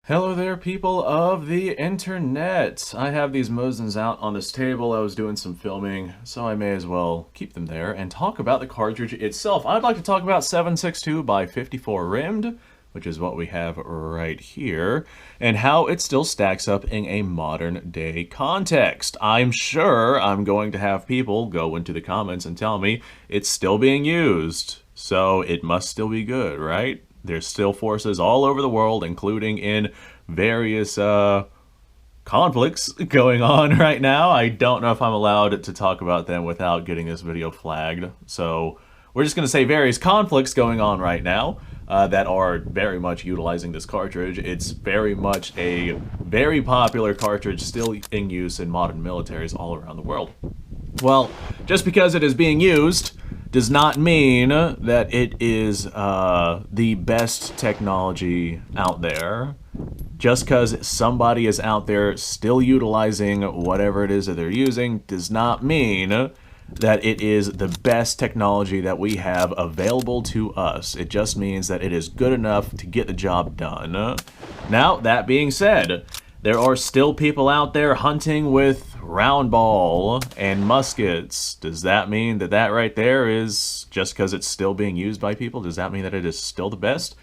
Hello there, people of the internet. I have these Mosins out on this table. I was doing some filming, so I may as well keep them there and talk about the cartridge itself. I'd like to talk about 7.62 by 54 rimmed, which is what we have right here, and how it still stacks up in a modern day context. I'm sure I'm going to have people go into the comments and tell me it's still being used, so it must still be good, right? There's still forces all over the world, including in various conflicts going on right now. I don't know if I'm allowed to talk about them without getting this video flagged. So we're just going to say various conflicts going on right now that are very much utilizing this cartridge. It's very much a very popular cartridge still in use in modern militaries all around the world. Well, just because it is being used does not mean that it is the best technology out there. Just because somebody is out there still utilizing whatever it is that they're using does not mean that it is the best technology that we have available to us. It just means that it is good enough to get the job done. Now, that being said, there are still people out there hunting with round ball and muskets. Does that mean that that right there is, just because it's still being used by people, does that mean that it is still the best?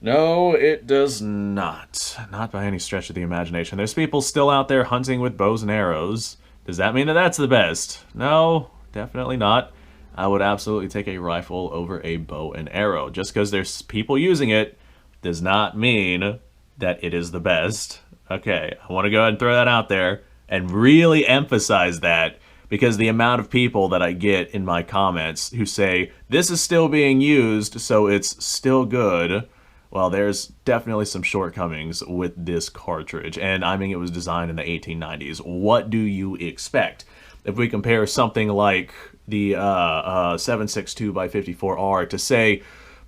No, it does not. Not by any stretch of the imagination. There's people still out there hunting with bows and arrows. Does that mean that that's the best? No, definitely not. I would absolutely take a rifle over a bow and arrow. Just because there's people using it does not mean that it is the best. Okay, I want to go ahead and throw that out there and really emphasize that, because the amount of people that I get in my comments who say, this is still being used, so it's still good, well, there's definitely some shortcomings with this cartridge. And I mean, it was designed in the 1890s. What do you expect? If we compare something like the 7.62 by 54R to, say,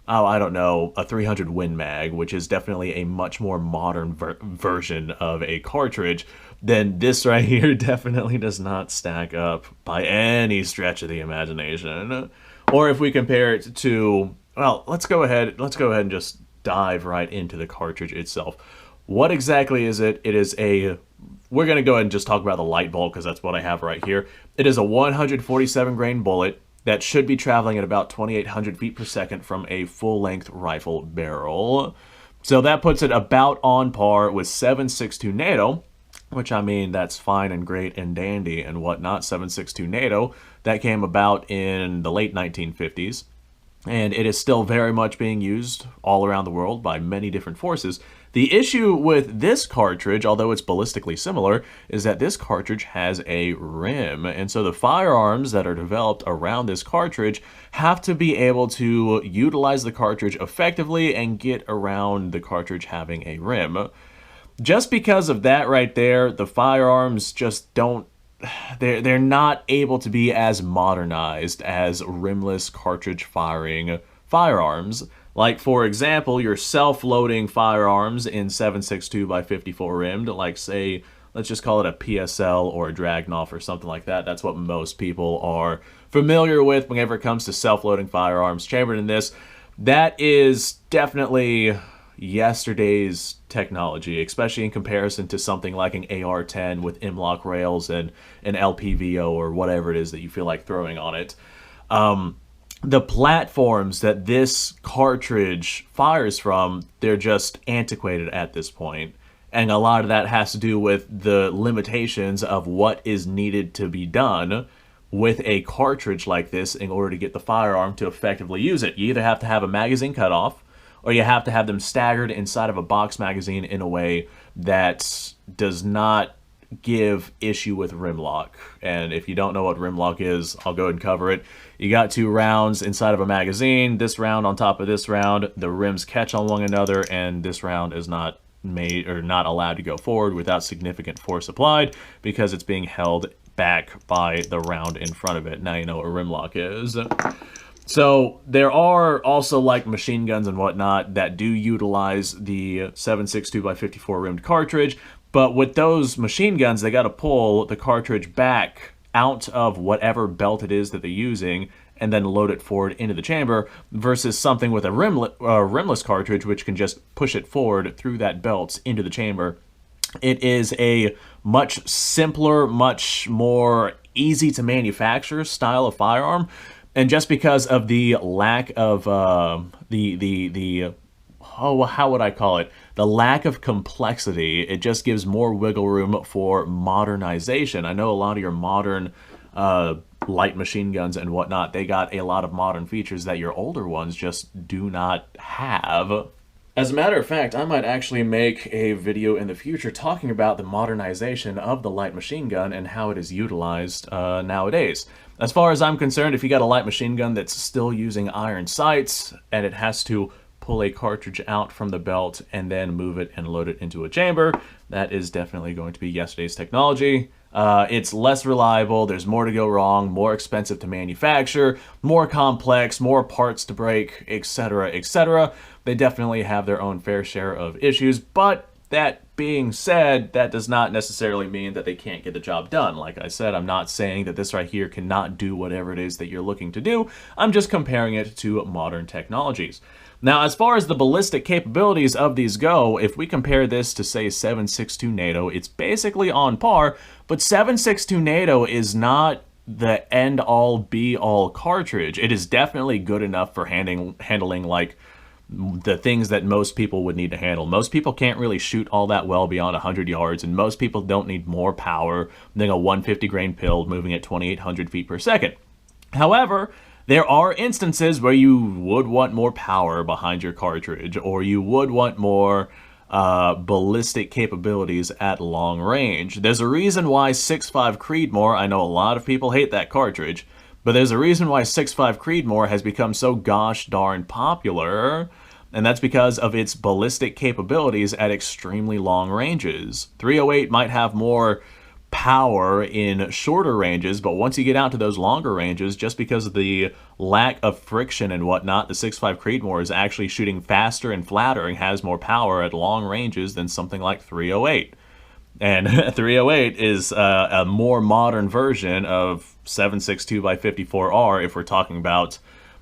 oh, I don't know, a 300 Win Mag, which is definitely a much more modern version of a cartridge, then this right here definitely does not stack up by any stretch of the imagination. Or if we compare it to, well, let's go ahead and just dive right into the cartridge itself. What exactly is it? It is a, we're going to go ahead and just talk about the light bulb because that's what I have right here. It is a 147 grain bullet that should be traveling at about 2,800 feet per second from a full-length rifle barrel. So that puts it about on par with 7.62 NATO, which, I mean, that's fine and great and dandy and whatnot. 7.62 NATO, that came about in the late 1950s. And it is still very much being used all around the world by many different forces. The issue with this cartridge, although it's ballistically similar, is that this cartridge has a rim. And so the firearms that are developed around this cartridge have to be able to utilize the cartridge effectively and get around the cartridge having a rim. Just because of that right there, the firearms just don't, they're not able to be as modernized as rimless cartridge firing firearms. Like, for example, your self-loading firearms in 7.62 by 54 rimmed, like, say, let's just call it a PSL or a Dragunov or something like that. That's what most people are familiar with whenever it comes to self-loading firearms chambered in this. That is definitely yesterday's technology, especially in comparison to something like an AR-10 with M-LOK rails and an LPVO or whatever it is that you feel like throwing on it. The platforms that this cartridge fires from, they're just antiquated at this point. And a lot of that has to do with the limitations of what is needed to be done with a cartridge like this in order to get the firearm to effectively use it. You either have to have a magazine cutoff, or you have to have them staggered inside of a box magazine in a way that does not give issue with rim lock. And if you don't know what rim lock is, I'll go ahead and cover it. You got two rounds inside of a magazine, this round on top of this round, the rims catch on one another, and this round is not made or not allowed to go forward without significant force applied because it's being held back by the round in front of it. Now you know what rim lock is. So there are also, like, machine guns and whatnot that do utilize the 7.62 by 54 rimmed cartridge, but with those machine guns, they got to pull the cartridge back out of whatever belt it is that they're using and then load it forward into the chamber, versus something with a rimless cartridge, which can just push it forward through that belt into the chamber. It is a much simpler, much more easy to manufacture style of firearm, and just because of the lack of how would I call it? The lack of complexity, it just gives more wiggle room for modernization. I know a lot of your modern light machine guns and whatnot, they got a lot of modern features that your older ones just do not have. As a matter of fact, I might actually make a video in the future talking about the modernization of the light machine gun and how it is utilized nowadays. As far as I'm concerned, if you got a light machine gun that's still using iron sights and it has to pull a cartridge out from the belt and then move it and load it into a chamber, that is definitely going to be yesterday's technology. It's less reliable, there's more to go wrong, more expensive to manufacture, more complex, more parts to break, etc., etc. They definitely have their own fair share of issues, but that being said, that does not necessarily mean that they can't get the job done. Like I said, I'm not saying that this right here cannot do whatever it is that you're looking to do. I'm just comparing it to modern technologies. Now, as far as the ballistic capabilities of these go, if we compare this to, say, 7.62 NATO, it's basically on par, but 7.62 NATO is not the end-all, be-all cartridge. It is definitely good enough for handling, like, the things that most people would need to handle. Most people can't really shoot all that well beyond 100 yards, and most people don't need more power than a 150 grain pill moving at 2,800 feet per second. However, there are instances where you would want more power behind your cartridge, or you would want more ballistic capabilities at long range. There's a reason why 6.5 Creedmoor, I know a lot of people hate that cartridge, but there's a reason why 6.5 Creedmoor has become so gosh darn popular, and that's because of its ballistic capabilities at extremely long ranges. 308 might have more power in shorter ranges, but once you get out to those longer ranges, just because of the lack of friction and whatnot, the 6.5 Creedmoor is actually shooting faster and flatter and has more power at long ranges than something like 308. And 308 is a more modern version of 7.62x54R if we're talking about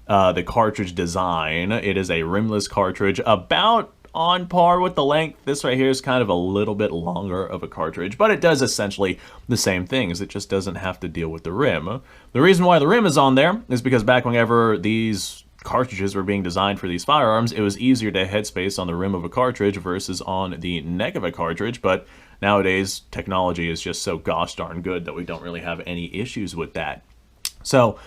the cartridge design. It is a rimless cartridge, about on par with the length. This right here is kind of a little bit longer of a cartridge, but it does essentially the same things. It just doesn't have to deal with the rim. The reason why the rim is on there is because back whenever these cartridges were being designed for these firearms, it was easier to headspace on the rim of a cartridge versus on the neck of a cartridge, but nowadays technology is just so gosh darn good that we don't really have any issues with that. So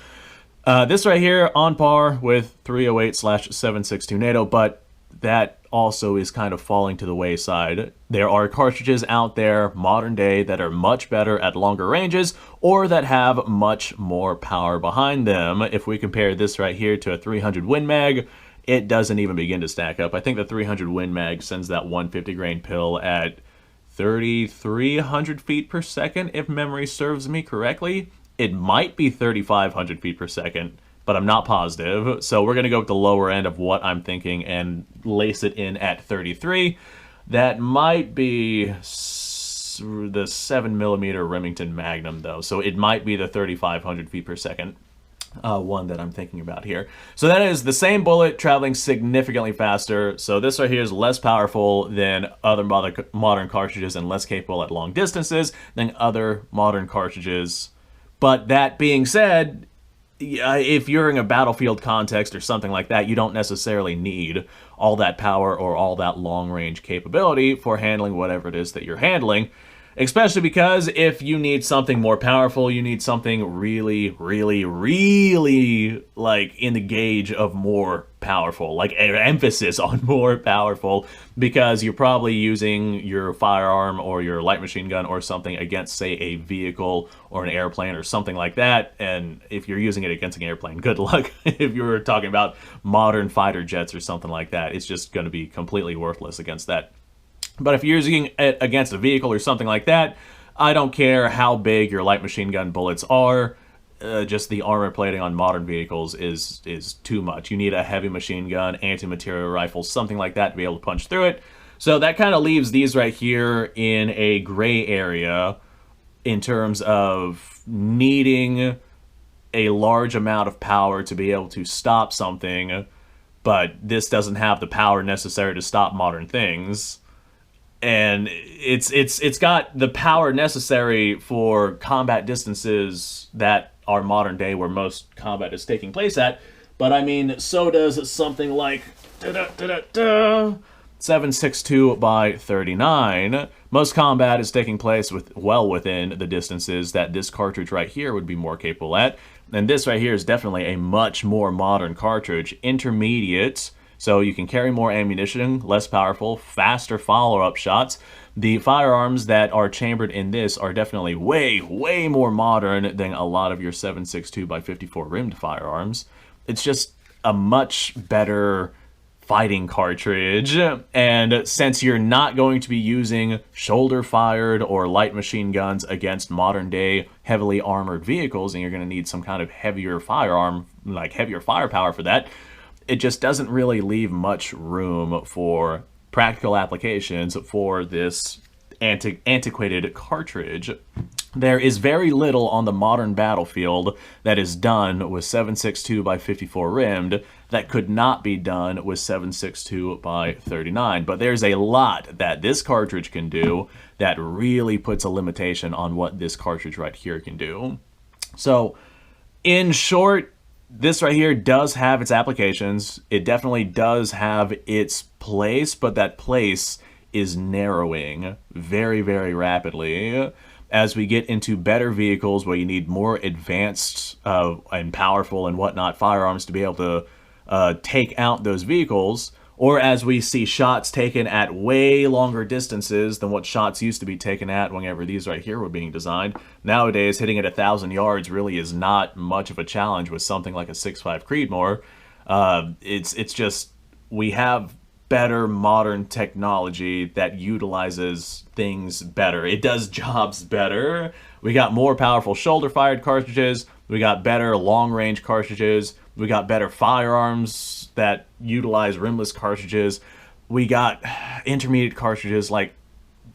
this right here on par with 308/7.62 NATO, but that also is kind of falling to the wayside. There are cartridges out there, modern day, that are much better at longer ranges or that have much more power behind them. If we compare this right here to a 300 Win Mag, it doesn't even begin to stack up. I think the 300 Win Mag sends that 150 grain pill at 3,300 feet per second, if memory serves me correctly. It might be 3,500 feet per second, but I'm not positive. So we're going to go with the lower end of what I'm thinking and lace it in at 33. That might be the 7mm Remington Magnum, though. So it might be the 3,500 feet per second one that I'm thinking about here. So that is the same bullet traveling significantly faster. So this right here is less powerful than other modern cartridges and less capable at long distances than other modern cartridges. But that being said, if you're in a battlefield context or something like that, you don't necessarily need all that power or all that long-range capability for handling whatever it is that you're handling. Especially because if you need something more powerful, you need something really, really, really, like, in the gauge of more powerful, like an emphasis on more powerful, because you're probably using your firearm or your light machine gun or something against, say, a vehicle or an airplane or something like that. And if you're using it against an airplane, good luck. If you're talking about modern fighter jets or something like that, it's just going to be completely worthless against that. But if you're using it against a vehicle or something like that, I don't care how big your light machine gun bullets are. Just the armor plating on modern vehicles is too much. You need a heavy machine gun, anti-material rifle, something like that to be able to punch through it. So that kind of leaves these right here in a gray area in terms of needing a large amount of power to be able to stop something, but this doesn't have the power necessary to stop modern things. And it's got the power necessary for combat distances that are modern day where most combat is taking place at. But I mean, so does something like 7.62 by 39. Most combat is taking place well within the distances that this cartridge right here would be more capable at. And this right here is definitely a much more modern cartridge. Intermediate, so you can carry more ammunition, less powerful, faster follow-up shots. The firearms that are chambered in this are definitely way, way more modern than a lot of your 7.62 by 54 rimmed firearms. It's just a much better fighting cartridge, and since you're not going to be using shoulder-fired or light machine guns against modern-day heavily armored vehicles, and you're going to need some kind of heavier firearm, like heavier firepower for that, it just doesn't really leave much room for practical applications for this antiquated cartridge. There is very little on the modern battlefield that is done with 7.62 by 54 rimmed that could not be done with 7.62 by 39. But there's a lot that this cartridge can do that really puts a limitation on what this cartridge right here can do. So, in short, this right here does have its applications. It definitely does have its place, but that place is narrowing very, very rapidly as we get into better vehicles where you need more advanced and powerful and whatnot firearms to be able to take out those vehicles, or as we see shots taken at way longer distances than what shots used to be taken at whenever these right here were being designed. Nowadays, hitting at 1,000 yards really is not much of a challenge with something like a 6.5 Creedmoor. It's just, we have better modern technology that utilizes things better. It does jobs better. We got more powerful shoulder-fired cartridges. We got better long-range cartridges. We got better firearms that utilize rimless cartridges. We got intermediate cartridges. Like,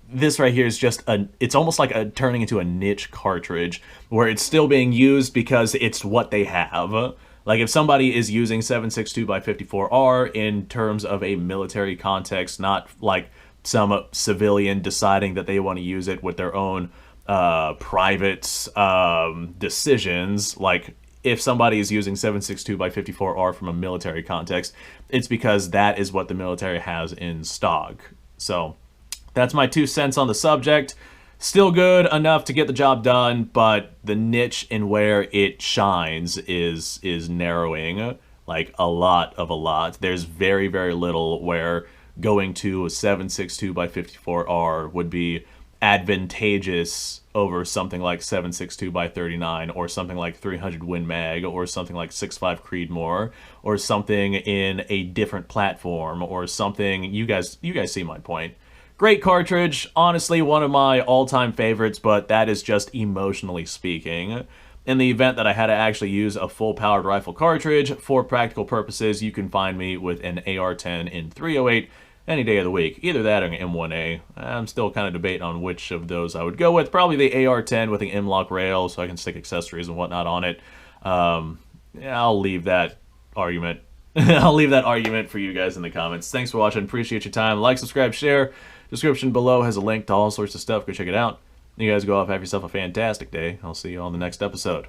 this right here is just it's almost like turning into a niche cartridge where it's still being used because it's what they have. Like, if somebody is using 7.62 by 54R in terms of a military context, not like some civilian deciding that they want to use it with their own private decisions, like if somebody is using 7.62 by 54R from a military context, it's because that is what the military has in stock. So that's my 2 cents on the subject. Still good enough to get the job done, but the niche in where it shines is narrowing, like a lot. There's very, very little where going to a 7.62 by 54R would be advantageous over something like 7.62 by 39 or something like 300 Win Mag or something like 6.5 Creedmoor or something in a different platform or something. You guys see my point. Great cartridge, honestly one of my all-time favorites, but that is just emotionally speaking. In the event that I had to actually use a full-powered rifle cartridge, for practical purposes, you can find me with an AR-10 in 308 any day of the week. Either that or an M1A. I'm still kind of debating on which of those I would go with. Probably the AR-10 with an M-LOK rail so I can stick accessories and whatnot on it. Yeah, I'll leave that argument. I'll leave that argument for you guys in the comments. Thanks for watching. Appreciate your time. Like, subscribe, share. Description below has a link to all sorts of stuff. Go check it out. You guys go off, have yourself a fantastic day. I'll see you on the next episode.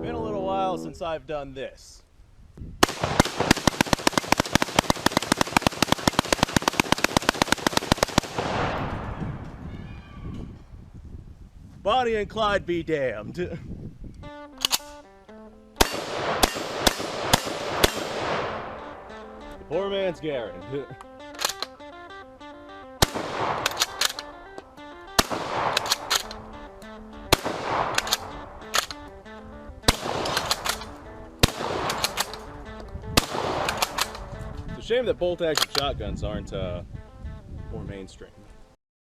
Been a little while since I've done this. Bonnie and Clyde be damned. Poor man's Garrett. It's a shame that bolt-action shotguns aren't more mainstream.